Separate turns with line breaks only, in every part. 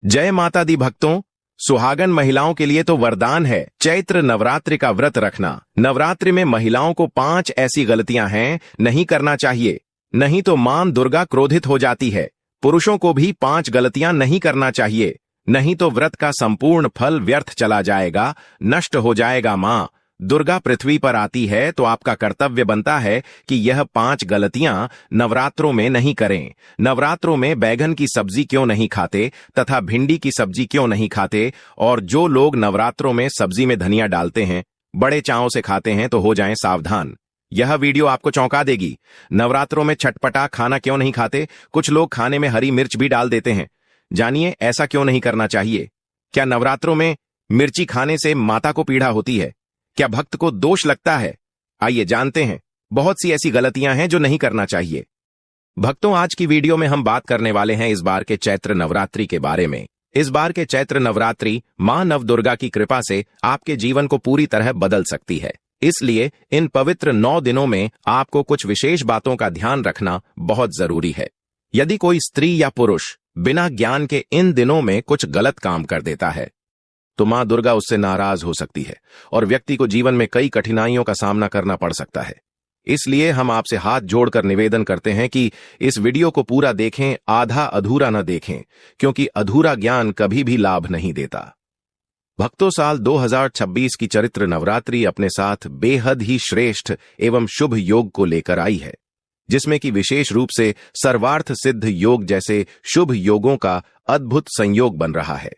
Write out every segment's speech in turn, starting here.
जय माता दी भक्तों। सुहागन महिलाओं के लिए तो वरदान है चैत्र नवरात्रि का व्रत रखना। नवरात्रि में महिलाओं को 5 ऐसी गलतियां हैं नहीं करना चाहिए, नहीं तो मां दुर्गा क्रोधित हो जाती है। पुरुषों को भी 5 गलतियां नहीं करना चाहिए, नहीं तो व्रत का संपूर्ण फल व्यर्थ चला जाएगा, नष्ट हो जाएगा। मां दुर्गा पृथ्वी पर आती है तो आपका कर्तव्य बनता है कि यह 5 गलतियां नवरात्रों में नहीं करें। नवरात्रों में बैगन की सब्जी क्यों नहीं खाते तथा भिंडी की सब्जी क्यों नहीं खाते, और जो लोग नवरात्रों में सब्जी में धनिया डालते हैं, बड़े चावों से खाते हैं, तो हो जाएं सावधान। यह वीडियो आपको चौंका देगी। नवरात्रों में चटपटा खाना क्यों नहीं खाते? कुछ लोग खाने में हरी मिर्च भी डाल देते हैं। जानिए ऐसा क्यों नहीं करना चाहिए। क्या नवरात्रों में मिर्ची खाने से माता को पीड़ा होती है? क्या भक्त को दोष लगता है? आइए जानते हैं। बहुत सी ऐसी गलतियां हैं जो नहीं करना चाहिए। भक्तों, आज की वीडियो में हम बात करने वाले हैं इस बार के चैत्र नवरात्रि के बारे में। इस बार के चैत्र नवरात्रि मां नवदुर्गा की कृपा से आपके जीवन को पूरी तरह बदल सकती है। इसलिए इन पवित्र 9 दिनों में आपको कुछ विशेष बातों का ध्यान रखना बहुत जरूरी है। यदि कोई स्त्री या पुरुष बिना ज्ञान के इन दिनों में कुछ गलत काम कर देता है तो मां दुर्गा उससे नाराज हो सकती है और व्यक्ति को जीवन में कई कठिनाइयों का सामना करना पड़ सकता है। इसलिए हम आपसे हाथ जोड़कर निवेदन करते हैं कि इस वीडियो को पूरा देखें, आधा अधूरा न देखें, क्योंकि अधूरा ज्ञान कभी भी लाभ नहीं देता। भक्तों, साल 2026 की चैत्र नवरात्रि अपने साथ बेहद ही श्रेष्ठ एवं शुभ योग को लेकर आई है, जिसमें कि विशेष रूप से सर्वार्थ सिद्ध योग जैसे शुभ योगों का अद्भुत संयोग बन रहा है।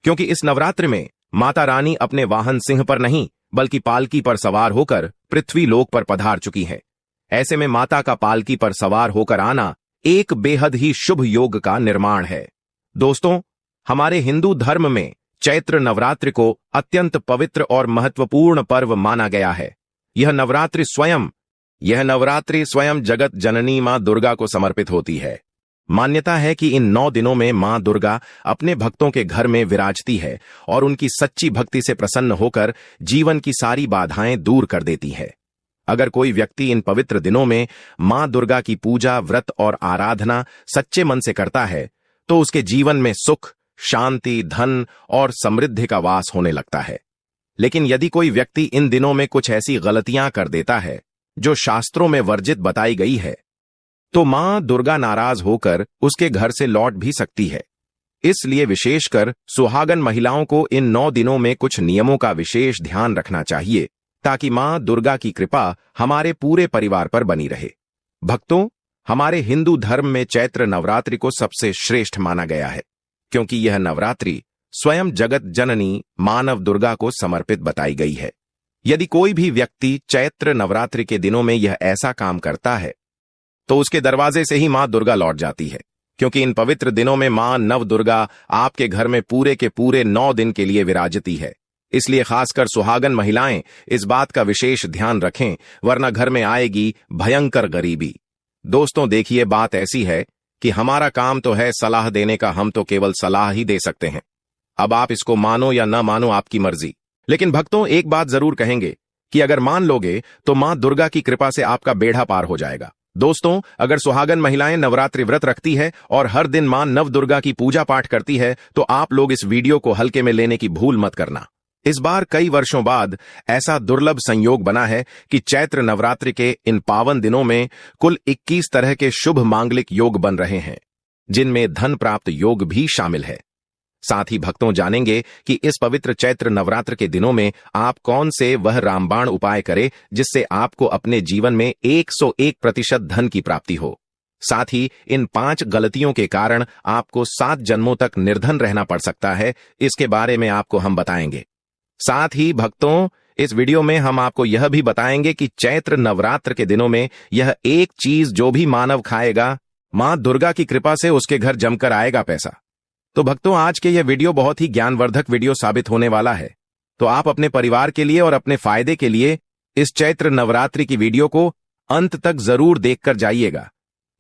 क्योंकि इस नवरात्रि में माता रानी अपने वाहन सिंह पर नहीं बल्कि पालकी पर सवार होकर पृथ्वी लोक पर पधार चुकी हैं। ऐसे में माता का पालकी पर सवार होकर आना एक बेहद ही शुभ योग का निर्माण है। दोस्तों, हमारे हिंदू धर्म में चैत्र नवरात्रि को अत्यंत पवित्र और महत्वपूर्ण पर्व माना गया है। यह नवरात्रि स्वयं जगत जननी मां दुर्गा को समर्पित होती है। मान्यता है कि इन 9 दिनों में मां दुर्गा अपने भक्तों के घर में विराजती है और उनकी सच्ची भक्ति से प्रसन्न होकर जीवन की सारी बाधाएं दूर कर देती है। अगर कोई व्यक्ति इन पवित्र दिनों में मां दुर्गा की पूजा, व्रत और आराधना सच्चे मन से करता है तो उसके जीवन में सुख, शांति, धन और समृद्धि का वास होने लगता है। लेकिन यदि कोई व्यक्ति इन दिनों में कुछ ऐसी गलतियां कर देता है जो शास्त्रों में वर्जित बताई गई है, तो मां दुर्गा नाराज होकर उसके घर से लौट भी सकती है। इसलिए विशेषकर सुहागन महिलाओं को इन 9 दिनों में कुछ नियमों का विशेष ध्यान रखना चाहिए ताकि मां दुर्गा की कृपा हमारे पूरे परिवार पर बनी रहे। भक्तों, हमारे हिंदू धर्म में चैत्र नवरात्रि को सबसे श्रेष्ठ माना गया है, क्योंकि यह नवरात्रि स्वयं जगत जननी मानव दुर्गा को समर्पित बताई गई है। यदि कोई भी व्यक्ति चैत्र नवरात्रि के दिनों में यह ऐसा काम करता है तो उसके दरवाजे से ही मां दुर्गा लौट जाती है, क्योंकि इन पवित्र दिनों में मां नव दुर्गा आपके घर में पूरे के पूरे 9 दिन के लिए विराजती है। इसलिए खासकर सुहागन महिलाएं इस बात का विशेष ध्यान रखें, वरना घर में आएगी भयंकर गरीबी। दोस्तों, देखिए, बात ऐसी है कि हमारा काम तो है सलाह देने का, हम तो केवल सलाह ही दे सकते हैं। अब आप इसको मानो या न मानो, आपकी मर्जी। लेकिन भक्तों, एक बात जरूर कहेंगे कि अगर मान लोगे तो मां दुर्गा की कृपा से आपका बेड़ा पार हो जाएगा। दोस्तों, अगर सुहागन महिलाएं नवरात्रि व्रत रखती है और हर दिन मां नव दुर्गा की पूजा पाठ करती है तो आप लोग इस वीडियो को हल्के में लेने की भूल मत करना। इस बार कई वर्षों बाद ऐसा दुर्लभ संयोग बना है कि चैत्र नवरात्रि के इन पावन दिनों में कुल 21 तरह के शुभ मांगलिक योग बन रहे हैं, जिनमें धन प्राप्त योग भी शामिल है। साथ ही भक्तों जानेंगे कि इस पवित्र चैत्र नवरात्र के दिनों में आप कौन से वह रामबाण उपाय करें जिससे आपको अपने जीवन में 101% धन की प्राप्ति हो। साथ ही इन 5 गलतियों के कारण आपको 7 जन्मों तक निर्धन रहना पड़ सकता है, इसके बारे में आपको हम बताएंगे। साथ ही भक्तों, इस वीडियो में हम आपको यह भी बताएंगे कि चैत्र नवरात्र के दिनों में यह एक चीज जो भी मानव खाएगा, मां दुर्गा की कृपा से उसके घर जमकर आएगा पैसा। तो भक्तों, आज के यह वीडियो बहुत ही ज्ञानवर्धक वीडियो साबित होने वाला है। तो आप अपने परिवार के लिए और अपने फायदे के लिए इस चैत्र नवरात्रि की वीडियो को अंत तक जरूर देखकर जाइएगा।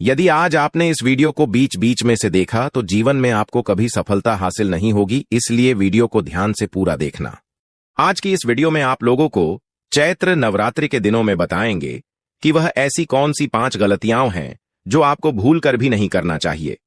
यदि आज आपने इस वीडियो को बीच बीच में से देखा तो जीवन में आपको कभी सफलता हासिल नहीं होगी, इसलिए वीडियो को ध्यान से पूरा देखना। आज की इस वीडियो में आप लोगों को चैत्र नवरात्रि के दिनों में बताएंगे कि वह ऐसी कौन सी 5 गलतियां हैं जो आपको भूल कर भी नहीं करना चाहिए।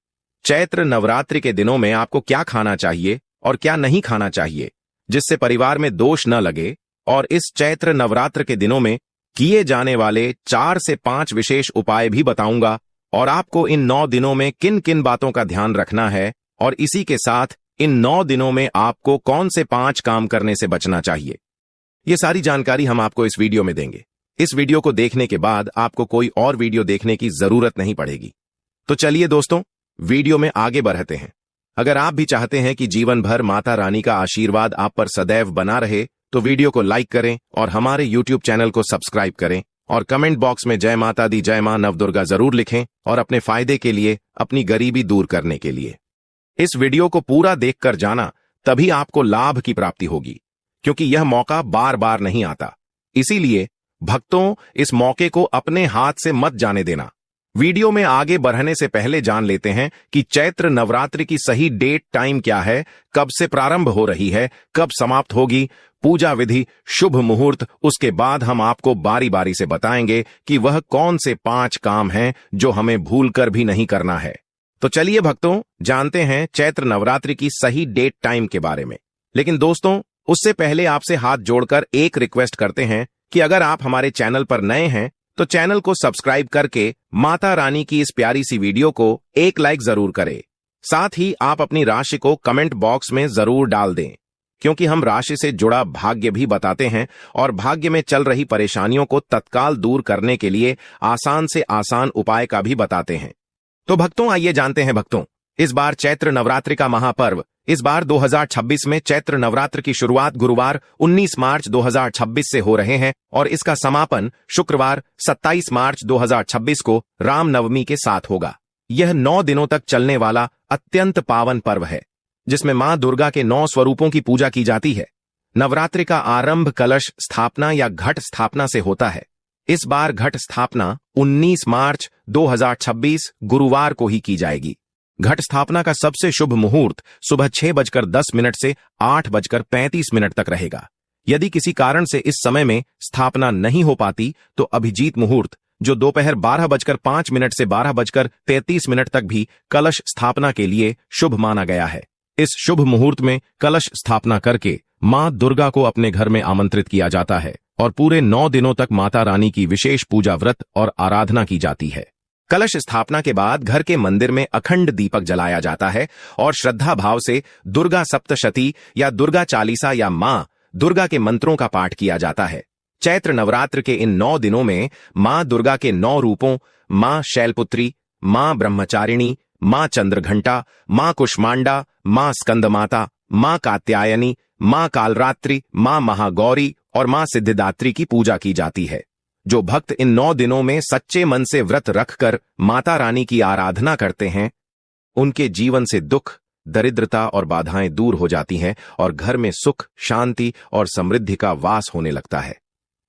चैत्र नवरात्रि के दिनों में आपको क्या खाना चाहिए और क्या नहीं खाना चाहिए, जिससे परिवार में दोष न लगे, और इस चैत्र नवरात्र के दिनों में किए जाने वाले 4 से 5 विशेष उपाय भी बताऊंगा, और आपको इन 9 दिनों में किन किन बातों का ध्यान रखना है, और इसी के साथ इन 9 दिनों में आपको कौन से 5 काम करने से बचना चाहिए। ये सारी जानकारी हम आपको इस वीडियो में देंगे। इस वीडियो को देखने के बाद आपको कोई और वीडियो देखने की जरूरत नहीं पड़ेगी। तो चलिए दोस्तों, वीडियो में आगे बढ़ते हैं। अगर आप भी चाहते हैं कि जीवन भर माता रानी का आशीर्वाद आप पर सदैव बना रहे, तो वीडियो को लाइक करें और हमारे YouTube चैनल को सब्सक्राइब करें, और कमेंट बॉक्स में जय माता दी, जय मां नवदुर्गा जरूर लिखें, और अपने फायदे के लिए, अपनी गरीबी दूर करने के लिए। इस वीडियो को पूरा देखकर जाना, तभी आपको लाभ की प्राप्ति होगी, क्योंकि यह मौका बार बार नहीं आता। इसीलिए भक्तों, इस मौके को अपने हाथ से मत जाने देना। वीडियो में आगे बढ़ने से पहले जान लेते हैं कि चैत्र नवरात्रि की सही डेट टाइम क्या है, कब से प्रारंभ हो रही है, कब समाप्त होगी, पूजा विधि, शुभ मुहूर्त। उसके बाद हम आपको बारी बारी से बताएंगे कि वह कौन से 5 काम हैं जो हमें भूलकर भी नहीं करना है। तो चलिए भक्तों, जानते हैं चैत्र नवरात्रि की सही डेट टाइम के बारे में। लेकिन दोस्तों, उससे पहले आपसे हाथ जोड़कर एक रिक्वेस्ट करते हैं कि अगर आप हमारे चैनल पर नए हैं तो चैनल को सब्सक्राइब करके माता रानी की इस प्यारी सी वीडियो को एक लाइक जरूर करें। साथ ही आप अपनी राशि को कमेंट बॉक्स में जरूर डाल दें, क्योंकि हम राशि से जुड़ा भाग्य भी बताते हैं और भाग्य में चल रही परेशानियों को तत्काल दूर करने के लिए आसान से आसान उपाय का भी बताते हैं। तो भक्तों, आइए जानते हैं भक्तों, इस बार चैत्र नवरात्रि का महापर्व इस बार 2026 में चैत्र नवरात्र की शुरुआत गुरुवार 19 मार्च 2026 से हो रहे हैं, और इसका समापन शुक्रवार 27 मार्च 2026 को रामनवमी के साथ होगा। यह 9 दिनों तक चलने वाला अत्यंत पावन पर्व है, जिसमें मां दुर्गा के 9 स्वरूपों की पूजा की जाती है। नवरात्रि का आरंभ कलश स्थापना या घट स्थापना से होता है। इस बार घट स्थापना 19 मार्च 2026 गुरुवार को ही की जाएगी। घट स्थापना का सबसे शुभ मुहूर्त सुबह 6:10 से 8:35 तक रहेगा। यदि किसी कारण से इस समय में स्थापना नहीं हो पाती, तो अभिजीत मुहूर्त, जो दोपहर 12:05 से 12:33 तक भी कलश स्थापना के लिए शुभ माना गया है। इस शुभ मुहूर्त में कलश स्थापना करके मां दुर्गा को अपने घर में आमंत्रित किया जाता है, और पूरे 9 दिनों तक माता रानी की विशेष पूजा व्रत और आराधना की जाती है। कलश स्थापना के बाद घर के मंदिर में अखंड दीपक जलाया जाता है, और श्रद्धा भाव से दुर्गा सप्तशती या दुर्गा चालीसा या मां दुर्गा के मंत्रों का पाठ किया जाता है। चैत्र नवरात्र के इन 9 दिनों में मां दुर्गा के 9 रूपों, मां शैलपुत्री, मां ब्रह्मचारिणी, मां चंद्रघंटा, मां कुष्मांडा, मां स्कंदमाता, मां कात्यायनी, मां कालरात्रि, मां महागौरी और मां सिद्धिदात्री की पूजा की जाती है। जो भक्त इन 9 दिनों में सच्चे मन से व्रत रखकर माता रानी की आराधना करते हैं, उनके जीवन से दुख, दरिद्रता और बाधाएं दूर हो जाती हैं, और घर में सुख, शांति और समृद्धि का वास होने लगता है।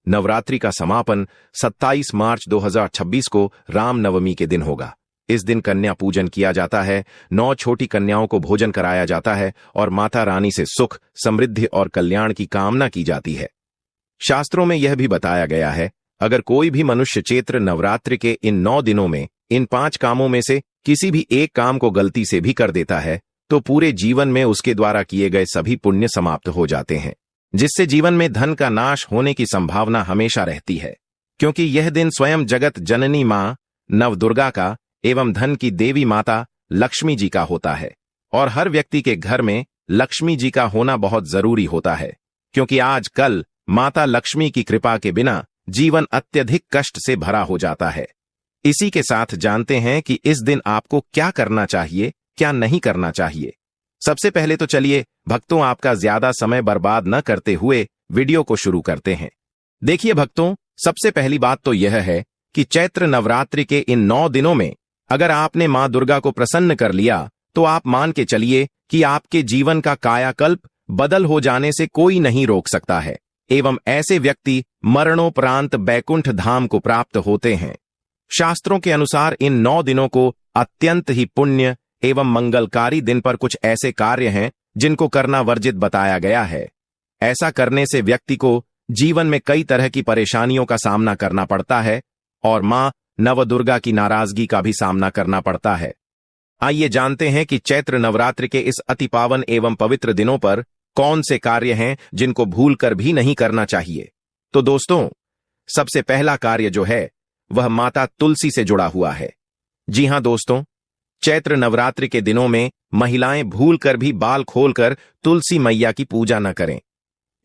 नवरात्रि का समापन 27 मार्च 2026 को रामनवमी के दिन होगा। इस दिन कन्या पूजन किया जाता है, 9 छोटी कन्याओं को भोजन कराया जाता है, और माता रानी से सुख, समृद्धि और कल्याण की कामना की जाती है। शास्त्रों में यह भी बताया गया है, अगर कोई भी मनुष्य चैत्र नवरात्रि के इन 9 दिनों में इन 5 कामों में से किसी भी एक काम को गलती से भी कर देता है, तो पूरे जीवन में उसके द्वारा किए गए सभी पुण्य समाप्त हो जाते हैं, जिससे जीवन में धन का नाश होने की संभावना हमेशा रहती है। क्योंकि यह दिन स्वयं जगत जननी मां नवदुर्गा का एवं धन की देवी माता लक्ष्मी जी का होता है, और हर व्यक्ति के घर में लक्ष्मी जी का होना बहुत जरूरी होता है, क्योंकि आजकल माता लक्ष्मी की कृपा के बिना जीवन अत्यधिक कष्ट से भरा हो जाता है। इसी के साथ जानते हैं कि इस दिन आपको क्या करना चाहिए, क्या नहीं करना चाहिए। सबसे पहले तो चलिए भक्तों, आपका ज्यादा समय बर्बाद न करते हुए वीडियो को शुरू करते हैं। देखिए भक्तों, सबसे पहली बात तो यह है कि चैत्र नवरात्रि के इन 9 दिनों में अगर आपने मां दुर्गा को प्रसन्न कर लिया, तो आप मान के चलिए कि आपके जीवन का कायाकल्प बदल हो जाने से कोई नहीं रोक सकता है, एवं ऐसे व्यक्ति मरणोपरांत बैकुंठ धाम को प्राप्त होते हैं। शास्त्रों के अनुसार इन 9 दिनों को अत्यंत ही पुण्य एवं मंगलकारी दिन पर कुछ ऐसे कार्य हैं जिनको करना वर्जित बताया गया है। ऐसा करने से व्यक्ति को जीवन में कई तरह की परेशानियों का सामना करना पड़ता है और मां नवदुर्गा की नाराजगी का भी सामना करना पड़ता है। आइए जानते हैं कि चैत्र नवरात्र के इस अति पावन एवं पवित्र दिनों पर कौन से कार्य हैं जिनको भूलकर भी नहीं करना चाहिए। तो दोस्तों, सबसे पहला कार्य जो है वह माता तुलसी से जुड़ा हुआ है। जी हां दोस्तों, चैत्र नवरात्रि के दिनों में महिलाएं भूलकर भी बाल खोलकर तुलसी मैया की पूजा न करें,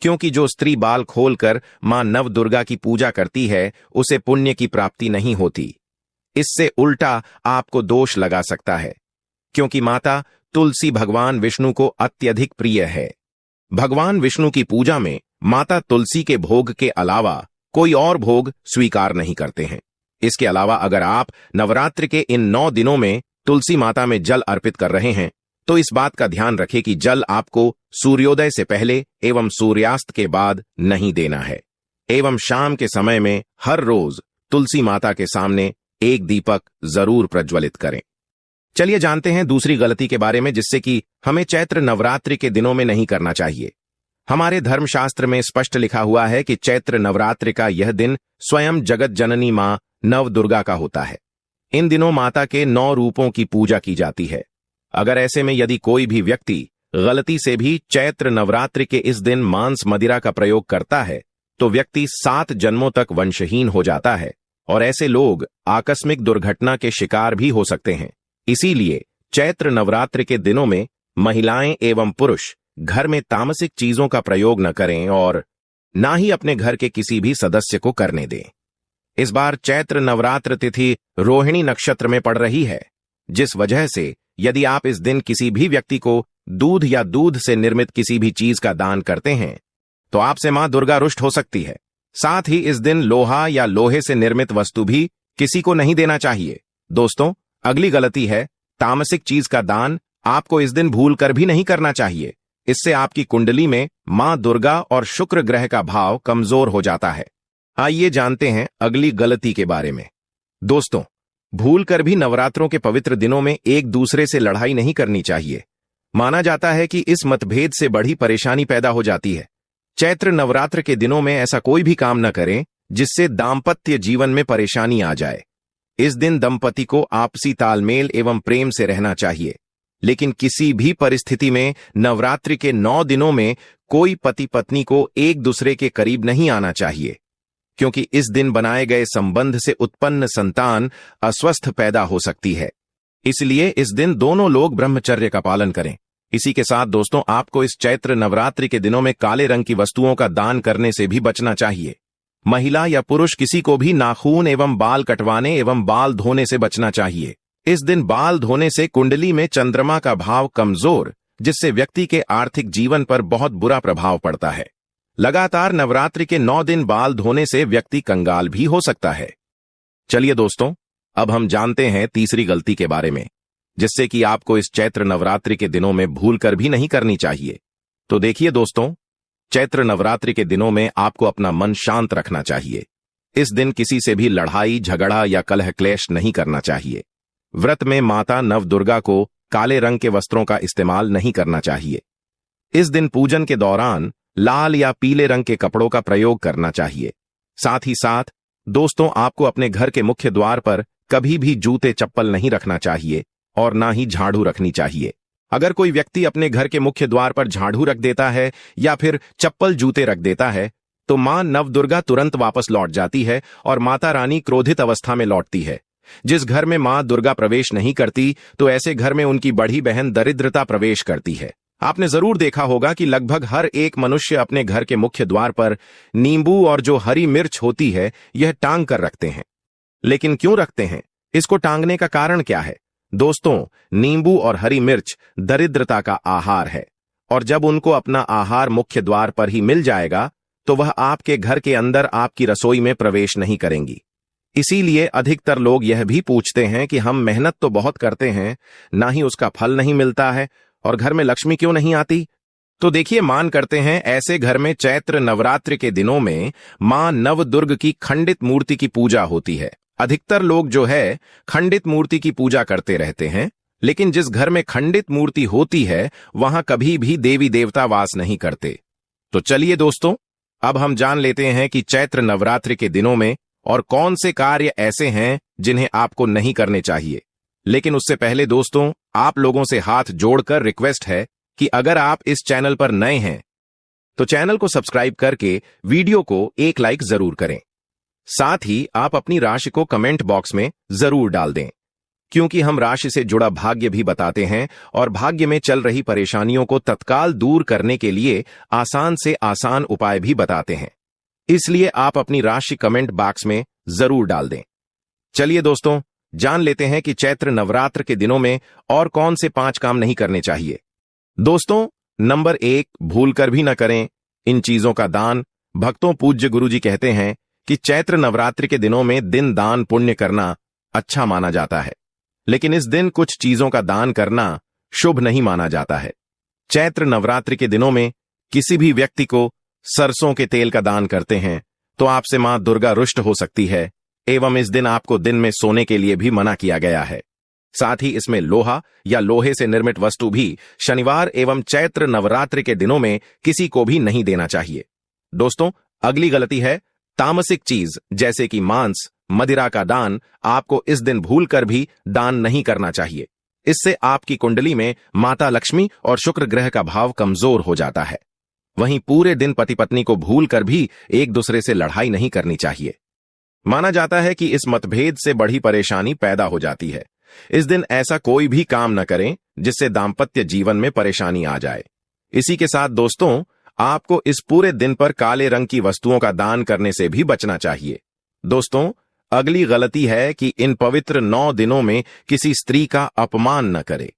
क्योंकि जो स्त्री बाल खोलकर मां नव दुर्गा की पूजा करती है उसे पुण्य की प्राप्ति नहीं होती। इससे उल्टा आपको दोष लगा सकता है, क्योंकि माता तुलसी भगवान विष्णु को अत्यधिक प्रिय है। भगवान विष्णु की पूजा में माता तुलसी के भोग के अलावा कोई और भोग स्वीकार नहीं करते हैं। इसके अलावा अगर आप नवरात्र के इन 9 दिनों में तुलसी माता में जल अर्पित कर रहे हैं तो इस बात का ध्यान रखें कि जल आपको सूर्योदय से पहले एवं सूर्यास्त के बाद नहीं देना है, एवं शाम के समय में हर रोज तुलसी माता के सामने एक दीपक जरूर प्रज्वलित करें। चलिए जानते हैं दूसरी गलती के बारे में, जिससे कि हमें चैत्र नवरात्रि के दिनों में नहीं करना चाहिए। हमारे धर्मशास्त्र में स्पष्ट लिखा हुआ है कि चैत्र नवरात्रि का यह दिन स्वयं जगत जननी मां नव दुर्गा का होता है। इन दिनों माता के 9 रूपों की पूजा की जाती है। अगर ऐसे में यदि कोई भी व्यक्ति गलती से भी चैत्र नवरात्रि के इस दिन मांस मदिरा का प्रयोग करता है तो व्यक्ति 7 जन्मों तक वंशहीन हो जाता है और ऐसे लोग आकस्मिक दुर्घटना के शिकार भी हो सकते हैं। इसीलिए चैत्र नवरात्रि के दिनों में महिलाएं एवं पुरुष घर में तामसिक चीजों का प्रयोग न करें और ना ही अपने घर के किसी भी सदस्य को करने दें। इस बार चैत्र नवरात्र तिथि रोहिणी नक्षत्र में पड़ रही है, जिस वजह से यदि आप इस दिन किसी भी व्यक्ति को दूध या दूध से निर्मित किसी भी चीज का दान करते हैं तो आपसे मां दुर्गा रुष्ट हो सकती है। साथ ही इस दिन लोहा या लोहे से निर्मित वस्तु भी किसी को नहीं देना चाहिए। दोस्तों, अगली गलती है तामसिक चीज का दान आपको इस दिन भूलकर भी नहीं करना चाहिए। इससे आपकी कुंडली में मां दुर्गा और शुक्र ग्रह का भाव कमजोर हो जाता है। आइए जानते हैं अगली गलती के बारे में। दोस्तों, भूलकर भी नवरात्रों के पवित्र दिनों में एक दूसरे से लड़ाई नहीं करनी चाहिए। माना जाता है कि इस मतभेद से बड़ी परेशानी पैदा हो जाती है। चैत्र नवरात्र के दिनों में ऐसा कोई भी काम न करें जिससे दाम्पत्य जीवन में परेशानी आ जाए। इस दिन दंपति को आपसी तालमेल एवं प्रेम से रहना चाहिए, लेकिन किसी भी परिस्थिति में नवरात्रि के 9 दिनों में कोई पति पत्नी को एक दूसरे के करीब नहीं आना चाहिए, क्योंकि इस दिन बनाए गए संबंध से उत्पन्न संतान अस्वस्थ पैदा हो सकती है। इसलिए इस दिन दोनों लोग ब्रह्मचर्य का पालन करें। इसी के साथ दोस्तों, आपको इस चैत्र नवरात्रि के दिनों में काले रंग की वस्तुओं का दान करने से भी बचना चाहिए। महिला या पुरुष किसी को भी नाखून एवं बाल कटवाने एवं बाल धोने से बचना चाहिए। इस दिन बाल धोने से कुंडली में चंद्रमा का भाव कमजोर, जिससे व्यक्ति के आर्थिक जीवन पर बहुत बुरा प्रभाव पड़ता है। लगातार नवरात्रि के 9 दिन बाल धोने से व्यक्ति कंगाल भी हो सकता है। चलिए दोस्तों, अब हम जानते हैं तीसरी गलती के बारे में, जिससे कि आपको इस चैत्र नवरात्रि के दिनों में भूलकर भी नहीं करनी चाहिए। तो देखिए दोस्तों, चैत्र नवरात्रि के दिनों में आपको अपना मन शांत रखना चाहिए। इस दिन किसी से भी लड़ाई झगड़ा या कलह क्लेश नहीं करना चाहिए। व्रत में माता नव दुर्गा को काले रंग के वस्त्रों का इस्तेमाल नहीं करना चाहिए। इस दिन पूजन के दौरान लाल या पीले रंग के कपड़ों का प्रयोग करना चाहिए। साथ ही साथ दोस्तों, आपको अपने घर के मुख्य द्वार पर कभी भी जूते चप्पल नहीं रखना चाहिए और ना ही झाड़ू रखनी चाहिए। अगर कोई व्यक्ति अपने घर के मुख्य द्वार पर झाड़ू रख देता है या फिर चप्पल जूते रख देता है तो मां नव दुर्गा तुरंत वापस लौट जाती है और माता रानी क्रोधित अवस्था में लौटती है। जिस घर में मां दुर्गा प्रवेश नहीं करती तो ऐसे घर में उनकी बड़ी बहन दरिद्रता प्रवेश करती है। आपने जरूर देखा होगा कि लगभग हर एक मनुष्य अपने घर के मुख्य द्वार पर नींबू और जो हरी मिर्च होती है यह टांग कर रखते हैं। लेकिन क्यों रखते हैं? इसको टांगने का कारण क्या है? दोस्तों, नींबू और हरी मिर्च दरिद्रता का आहार है और जब उनको अपना आहार मुख्य द्वार पर ही मिल जाएगा तो वह आपके घर के अंदर आपकी रसोई में प्रवेश नहीं करेंगी। इसीलिए अधिकतर लोग यह भी पूछते हैं कि हम मेहनत तो बहुत करते हैं, ना ही उसका फल नहीं मिलता है और घर में लक्ष्मी क्यों नहीं आती। तो देखिए, मान करते हैं ऐसे घर में चैत्र नवरात्रि के दिनों में मां नवदुर्ग की खंडित मूर्ति की पूजा होती है। अधिकतर लोग जो है खंडित मूर्ति की पूजा करते रहते हैं, लेकिन जिस घर में खंडित मूर्ति होती है वहां कभी भी देवी देवता वास नहीं करते। तो चलिए दोस्तों, अब हम जान लेते हैं कि चैत्र नवरात्रि के दिनों में और कौन से कार्य ऐसे हैं जिन्हें आपको नहीं करने चाहिए। लेकिन उससे पहले दोस्तों, आप लोगों से हाथ जोड़कर रिक्वेस्ट है कि अगर आप इस चैनल पर नए हैं तो चैनल को सब्सक्राइब करके वीडियो को एक लाइक जरूर करें। साथ ही आप अपनी राशि को कमेंट बॉक्स में जरूर डाल दें, क्योंकि हम राशि से जुड़ा भाग्य भी बताते हैं और भाग्य में चल रही परेशानियों को तत्काल दूर करने के लिए आसान से आसान उपाय भी बताते हैं। इसलिए आप अपनी राशि कमेंट बॉक्स में जरूर डाल दें। चलिए दोस्तों, जान लेते हैं कि चैत्र नवरात्र के दिनों में और कौन से 5 काम नहीं करने चाहिए। दोस्तों, नंबर 1, भूलकर भी न करें इन चीजों का दान। भक्तों, पूज्य गुरुजी कहते हैं कि चैत्र नवरात्रि के दिनों में दिन दान पुण्य करना अच्छा माना जाता है, लेकिन इस दिन कुछ चीजों का दान करना शुभ नहीं माना जाता है। चैत्र नवरात्रि के दिनों में किसी भी व्यक्ति को सरसों के तेल का दान करते हैं तो आपसे मां दुर्गा रुष्ट हो सकती है, एवं इस दिन आपको दिन में सोने के लिए भी मना किया गया है। साथ ही इसमें लोहा या लोहे से निर्मित वस्तु भी शनिवार एवं चैत्र नवरात्रि के दिनों में किसी को भी नहीं देना चाहिए। दोस्तों, अगली गलती है तामसिक चीज जैसे कि मांस, मदिरा का दान आपको इस दिन भूलकर भी दान नहीं करना चाहिए। इससे आपकी कुंडली में माता लक्ष्मी और शुक्र ग्रह का भाव कमजोर हो जाता है। वहीं पूरे दिन पति पत्नी को भूलकर भी एक दूसरे से लड़ाई नहीं करनी चाहिए। माना जाता है कि इस मतभेद से बड़ी परेशानी पैदा हो जाती है। इस दिन ऐसा कोई भी काम न करें जिससे दाम्पत्य जीवन में परेशानी आ जाए। इसी के साथ दोस्तों, आपको इस पूरे दिन पर काले रंग की वस्तुओं का दान करने से भी बचना चाहिए। दोस्तों, अगली गलती है कि इन पवित्र 9 दिनों में किसी स्त्री का अपमान न करे।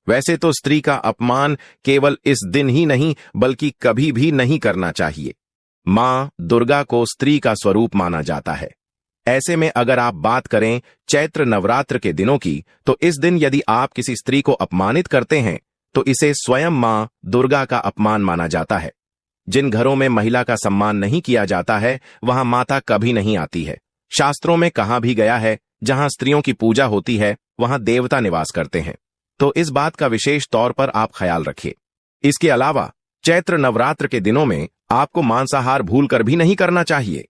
वैसे तो स्त्री का अपमान केवल इस दिन ही नहीं बल्कि कभी भी नहीं करना चाहिए। मां दुर्गा को स्त्री का स्वरूप माना जाता है। ऐसे में अगर आप बात करें चैत्र नवरात्र के दिनों की, तो इस दिन यदि आप किसी स्त्री को अपमानित करते हैं तो इसे स्वयं मां दुर्गा का अपमान माना जाता है। जिन घरों में महिला का सम्मान नहीं किया जाता है वहां माता कभी नहीं आती है। शास्त्रों में कहा भी गया है, जहां स्त्रियों की पूजा होती है वहां देवता निवास करते हैं। तो इस बात का विशेष तौर पर आप ख्याल रखिए। इसके अलावा चैत्र नवरात्र के दिनों में आपको मांसाहार भूलकर भी नहीं करना चाहिए।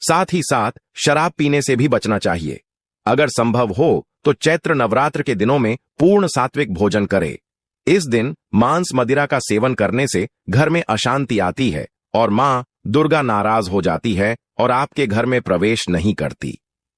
साथ ही साथ शराब पीने से भी बचना चाहिए। अगर संभव हो तो चैत्र नवरात्र के दिनों में पूर्ण सात्विक भोजन करें। इस दिन मांस मदिरा का सेवन करने से घर में अशांति आती है और मां दुर्गा नाराज हो जाती है और आपके घर में प्रवेश नहीं करती,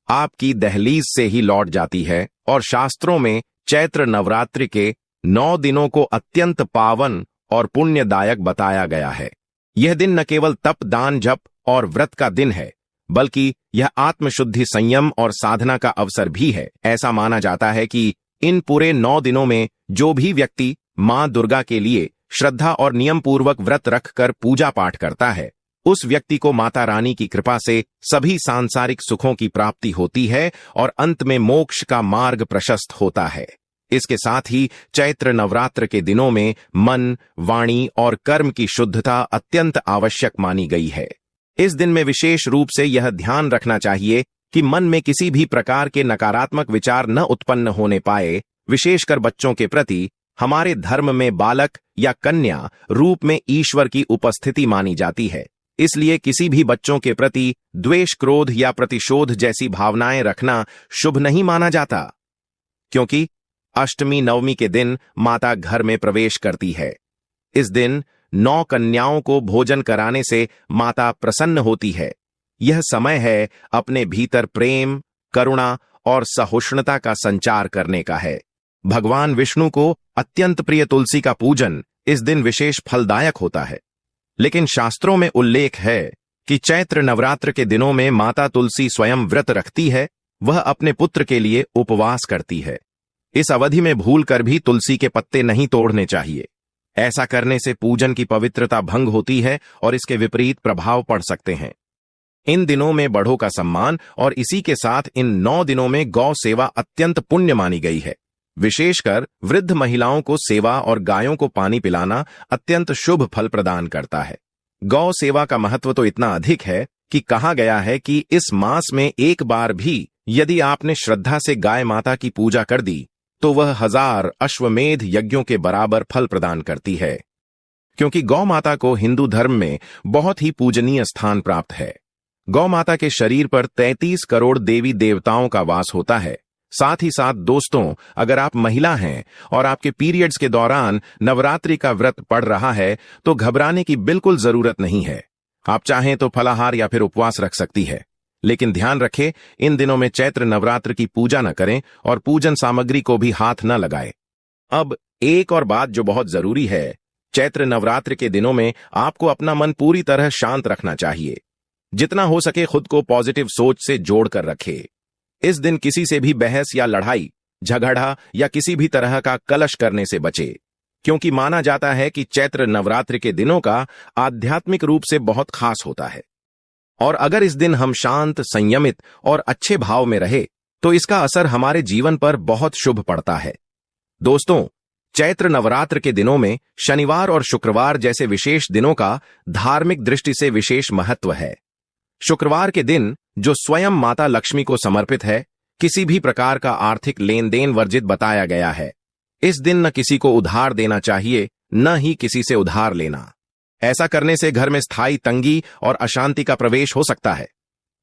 आपकी दहलीज से ही लौट जाती है। और शास्त्रों में चैत्र नवरात्रि के 9 दिनों को अत्यंत पावन और पुण्यदायक बताया गया है। यह दिन न केवल तप, दान, जप और व्रत का दिन है, बल्कि यह आत्मशुद्धि, संयम और साधना का अवसर भी है। ऐसा माना जाता है कि इन पूरे 9 दिनों में जो भी व्यक्ति मां दुर्गा के लिए श्रद्धा और नियम पूर्वक व्रत रखकर पूजा पाठ करता है, उस व्यक्ति को माता रानी की कृपा से सभी सांसारिक सुखों की प्राप्ति होती है और अंत में मोक्ष का मार्ग प्रशस्त होता है। इसके साथ ही चैत्र नवरात्र के दिनों में मन, वाणी और कर्म की शुद्धता अत्यंत आवश्यक मानी गई है। इस दिन में विशेष रूप से यह ध्यान रखना चाहिए कि मन में किसी भी प्रकार के नकारात्मक विचार न उत्पन्न होने पाए। विशेषकर बच्चों के प्रति हमारे धर्म में बालक या कन्या रूप में ईश्वर की उपस्थिति मानी जाती है। इसलिए किसी भी बच्चों के प्रति द्वेष, क्रोध या प्रतिशोध जैसी भावनाएं रखना शुभ नहीं माना जाता, क्योंकि अष्टमी नवमी के दिन माता घर में प्रवेश करती है। इस दिन 9 कन्याओं को भोजन कराने से माता प्रसन्न होती है। यह समय है अपने भीतर प्रेम, करुणा और सहिष्णुता का संचार करने का है। भगवान विष्णु को अत्यंत प्रिय तुलसी का पूजन इस दिन विशेष फलदायक होता है। लेकिन शास्त्रों में उल्लेख है कि चैत्र नवरात्र के दिनों में माता तुलसी स्वयं व्रत रखती है। वह अपने पुत्र के लिए उपवास करती है। इस अवधि में भूलकर भी तुलसी के पत्ते नहीं तोड़ने चाहिए। ऐसा करने से पूजन की पवित्रता भंग होती है और इसके विपरीत प्रभाव पड़ सकते हैं। इन दिनों में बड़ों का सम्मान और इसी के साथ इन 9 दिनों में गौ सेवा अत्यंत पुण्य मानी गई है। विशेषकर वृद्ध महिलाओं को सेवा और गायों को पानी पिलाना अत्यंत शुभ फल प्रदान करता है। गौ सेवा का महत्व तो इतना अधिक है कि कहा गया है कि इस मास में एक बार भी यदि आपने श्रद्धा से गाय माता की पूजा कर दी तो वह 1000 अश्वमेध यज्ञों के बराबर फल प्रदान करती है। क्योंकि गौ माता को हिंदू धर्म में बहुत ही पूजनीय स्थान प्राप्त है। गौ माता के शरीर पर 33 करोड़ देवी देवताओं का वास होता है। साथ ही साथ दोस्तों, अगर आप महिला हैं और आपके पीरियड्स के दौरान नवरात्रि का व्रत पड़ रहा है तो घबराने की बिल्कुल जरूरत नहीं है। आप चाहें तो फलाहार या फिर उपवास रख सकती है, लेकिन ध्यान रखें, इन दिनों में चैत्र नवरात्र की पूजा न करें और पूजन सामग्री को भी हाथ न लगाएं। अब एक और बात जो बहुत जरूरी है, चैत्र नवरात्र के दिनों में आपको अपना मन पूरी तरह शांत रखना चाहिए। जितना हो सके खुद को पॉजिटिव सोच से जोड़कर रखें। इस दिन किसी से भी बहस या लड़ाई, झगड़ा या किसी भी तरह का कलश करने से बचे, क्योंकि माना जाता है कि चैत्र नवरात्र के दिनों का आध्यात्मिक रूप से बहुत खास होता है। और अगर इस दिन हम शांत, संयमित और अच्छे भाव में रहे तो इसका असर हमारे जीवन पर बहुत शुभ पड़ता है। दोस्तों, चैत्र नवरात्र के दिनों में शनिवार और शुक्रवार जैसे विशेष दिनों का धार्मिक दृष्टि से विशेष महत्व है। शुक्रवार के दिन, जो स्वयं माता लक्ष्मी को समर्पित है, किसी भी प्रकार का आर्थिक लेन देन वर्जित बताया गया है। इस दिन न किसी को उधार देना चाहिए, न ही किसी से उधार लेना। ऐसा करने से घर में स्थायी तंगी और अशांति का प्रवेश हो सकता है।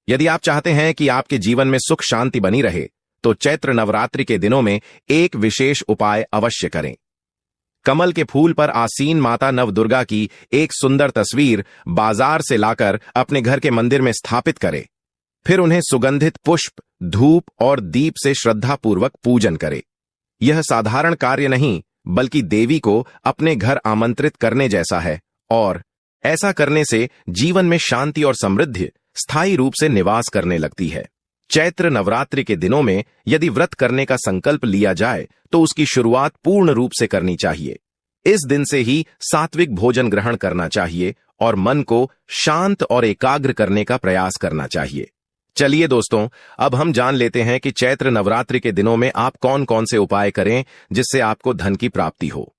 यदि आप चाहते हैं कि आपके जीवन में सुख शांति बनी रहे तो चैत्र नवरात्रि के दिनों में एक विशेष उपाय अवश्य करें। कमल के फूल पर आसीन माता नवदुर्गा की एक सुंदर तस्वीर बाजार से लाकर अपने घर के मंदिर में स्थापित करें। फिर उन्हें सुगंधित पुष्प, धूप और दीप से श्रद्धापूर्वक पूजन करें। यह साधारण कार्य नहीं, बल्कि देवी को अपने घर आमंत्रित करने जैसा है, और ऐसा करने से जीवन में शांति और समृद्धि स्थायी रूप से निवास करने लगती है। चैत्र नवरात्रि के दिनों में यदि व्रत करने का संकल्प लिया जाए तो उसकी शुरुआत पूर्ण रूप से करनी चाहिए। इस दिन से ही सात्विक भोजन ग्रहण करना चाहिए और मन को शांत और एकाग्र करने का प्रयास करना चाहिए। चलिए दोस्तों, अब हम जान लेते हैं कि चैत्र नवरात्रि के दिनों में आप कौन कौन से उपाय करें जिससे आपको धन की प्राप्ति हो।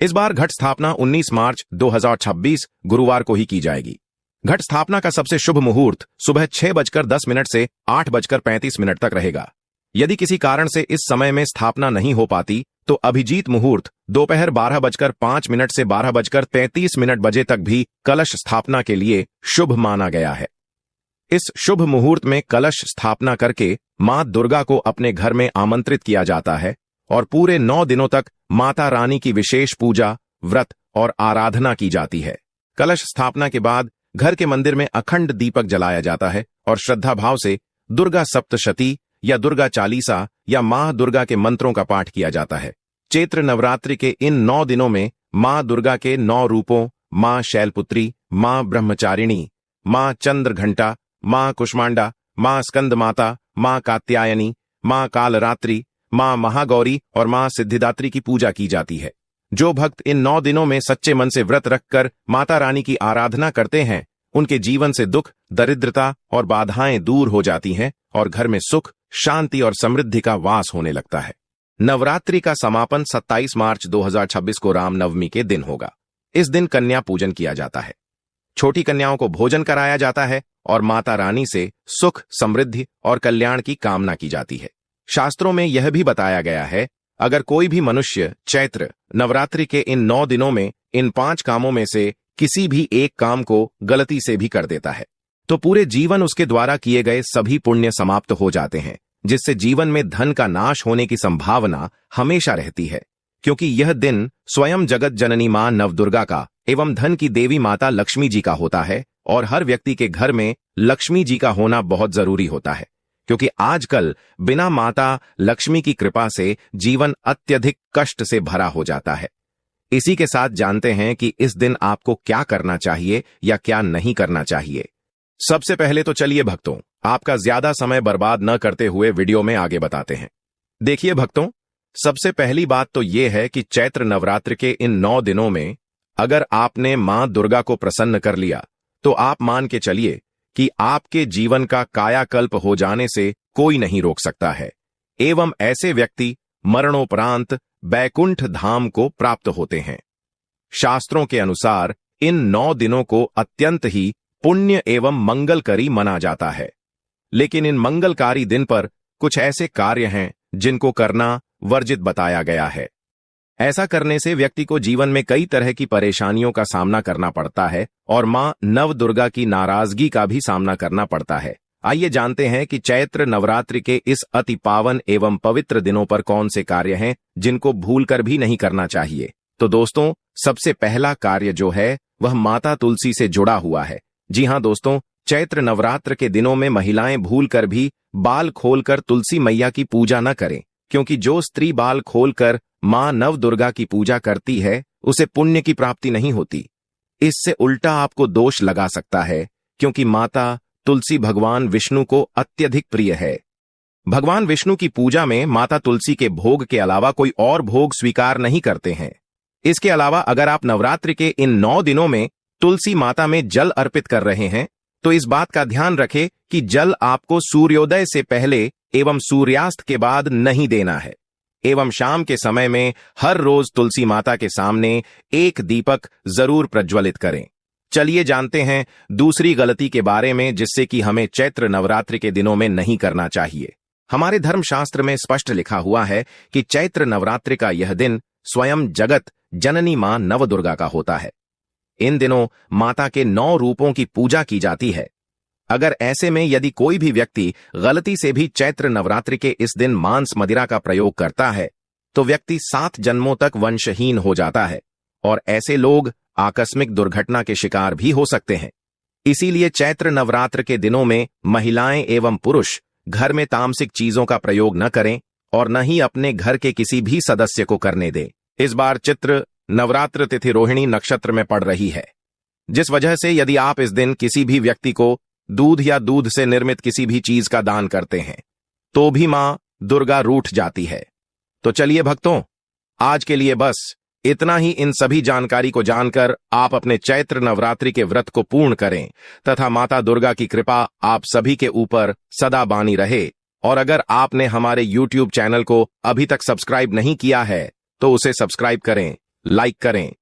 इस बार घट स्थापना 19 मार्च 2026 गुरुवार को ही की जाएगी। घट स्थापना का सबसे शुभ मुहूर्त सुबह 6:10 से 8:35 तक रहेगा। यदि किसी कारण से इस समय में स्थापना नहीं हो पाती तो अभिजीत मुहूर्त दोपहर 12:05 से 12:33 बजे तक भी कलश स्थापना के लिए शुभ माना गया है। इस शुभ मुहूर्त में कलश स्थापना करके मां दुर्गा को अपने घर में आमंत्रित किया जाता है और पूरे 9 दिनों तक माता रानी की विशेष पूजा, व्रत और आराधना की जाती है। कलश स्थापना के बाद घर के मंदिर में अखंड दीपक जलाया जाता है और श्रद्धा भाव से दुर्गा सप्तशती या दुर्गा चालीसा या मां दुर्गा के मंत्रों का पाठ किया जाता है। चैत्र नवरात्रि के इन 9 दिनों में मां दुर्गा के 9 रूपों, मां शैलपुत्री, मां ब्रह्मचारिणी, मां चंद्रघंटा, मां कुष्मांडा, मां स्कंद माता, मां कात्यायनी, मां कालरात्रि, मां महागौरी और मां सिद्धिदात्री की पूजा की जाती है। जो भक्त इन 9 दिनों में सच्चे मन से व्रत रखकर माता रानी की आराधना करते हैं, उनके जीवन से दुख, दरिद्रता और बाधाएं दूर हो जाती हैं और घर में सुख, शांति और समृद्धि का वास होने लगता है। नवरात्रि का समापन 27 मार्च 2026 को रामनवमी के दिन होगा। इस दिन कन्या पूजन किया जाता है। छोटी कन्याओं को भोजन कराया जाता है और माता रानी से सुख, समृद्धि और कल्याण की कामना की जाती है। शास्त्रों में यह भी बताया गया है, अगर कोई भी मनुष्य चैत्र नवरात्रि के इन 9 दिनों में इन 5 कामों में से किसी भी एक काम को गलती से भी कर देता है तो पूरे जीवन उसके द्वारा किए गए सभी पुण्य समाप्त हो जाते हैं, जिससे जीवन में धन का नाश होने की संभावना हमेशा रहती है। क्योंकि यह दिन स्वयं जगत जननी मां नवदुर्गा का एवं धन की देवी माता लक्ष्मी जी का होता है और हर व्यक्ति के घर में लक्ष्मी जी का होना बहुत जरूरी होता है, क्योंकि आजकल बिना माता लक्ष्मी की कृपा से जीवन अत्यधिक कष्ट से भरा हो जाता है। इसी के साथ जानते हैं कि इस दिन आपको क्या करना चाहिए या क्या नहीं करना चाहिए। सबसे पहले तो चलिए भक्तों, आपका ज्यादा समय बर्बाद न करते हुए वीडियो में आगे बताते हैं। देखिए भक्तों, सबसे पहली बात तो यह है कि चैत्र नवरात्र के इन 9 दिनों में अगर आपने मां दुर्गा को प्रसन्न कर लिया तो आप मान के चलिए कि आपके जीवन का कायाकल्प हो जाने से कोई नहीं रोक सकता है एवं ऐसे व्यक्ति मरणोपरांत बैकुंठ धाम को प्राप्त होते हैं। शास्त्रों के अनुसार इन 9 दिनों को अत्यंत ही पुण्य एवं मंगलकारी माना जाता है, लेकिन इन मंगलकारी दिन पर कुछ ऐसे कार्य हैं जिनको करना वर्जित बताया गया है। ऐसा करने से व्यक्ति को जीवन में कई तरह की परेशानियों का सामना करना पड़ता है और मां नवदुर्गा की नाराजगी का भी सामना करना पड़ता है। आइए जानते हैं कि चैत्र नवरात्रि के इस अति पावन एवं पवित्र दिनों पर कौन से कार्य हैं जिनको भूलकर भी नहीं करना चाहिए। तो दोस्तों, सबसे पहला कार्य जो है वह माता तुलसी से जुड़ा हुआ है। जी हां दोस्तों, चैत्र नवरात्र के दिनों में महिलाएं भूलकर भी बाल खोलकर तुलसी मैया की पूजा न करें, क्योंकि जो स्त्री बाल खोलकर मां नव दुर्गा की पूजा करती है उसे पुण्य की प्राप्ति नहीं होती। इससे उल्टा आपको दोष लगा सकता है, क्योंकि माता तुलसी भगवान विष्णु को अत्यधिक प्रिय है। भगवान विष्णु की पूजा में माता तुलसी के भोग के अलावा कोई और भोग स्वीकार नहीं करते हैं। इसके अलावा अगर आप नवरात्रि के इन 9 दिनों में तुलसी माता में जल अर्पित कर रहे हैं तो इस बात का ध्यान रखें कि जल आपको सूर्योदय से पहले एवं सूर्यास्त के बाद नहीं देना है, एवं शाम के समय में हर रोज तुलसी माता के सामने एक दीपक जरूर प्रज्वलित करें। चलिए जानते हैं दूसरी गलती के बारे में जिससे कि हमें चैत्र नवरात्रि के दिनों में नहीं करना चाहिए। हमारे धर्मशास्त्र में स्पष्ट लिखा हुआ है कि चैत्र नवरात्रि का यह दिन स्वयं जगत जननी मां नवदुर्गा का होता है। इन दिनों माता के 9 रूपों की पूजा की जाती है। अगर ऐसे में यदि कोई भी व्यक्ति गलती से भी चैत्र नवरात्रि के इस दिन मांस मदिरा का प्रयोग करता है तो व्यक्ति 7 जन्मों तक वंशहीन हो जाता है और ऐसे लोग आकस्मिक दुर्घटना के शिकार भी हो सकते हैं। इसीलिए चैत्र नवरात्र के दिनों में महिलाएं एवं पुरुष घर में तामसिक चीजों का प्रयोग न करें और न ही अपने घर के किसी भी सदस्य को करने दें। इस बार चित्र नवरात्र तिथि रोहिणी नक्षत्र में पड़ रही है, जिस वजह से यदि आप इस दिन किसी भी व्यक्ति को दूध या दूध से निर्मित किसी भी चीज का दान करते हैं तो भी मां दुर्गा रूठ जाती है। तो चलिए भक्तों, आज के लिए बस इतना ही। इन सभी जानकारी को जानकर आप अपने चैत्र नवरात्रि के व्रत को पूर्ण करें तथा माता दुर्गा की कृपा आप सभी के ऊपर सदा बानी रहे। और अगर आपने हमारे YouTube चैनल को अभी तक सब्सक्राइब नहीं किया है तो उसे सब्सक्राइब करें, लाइक करें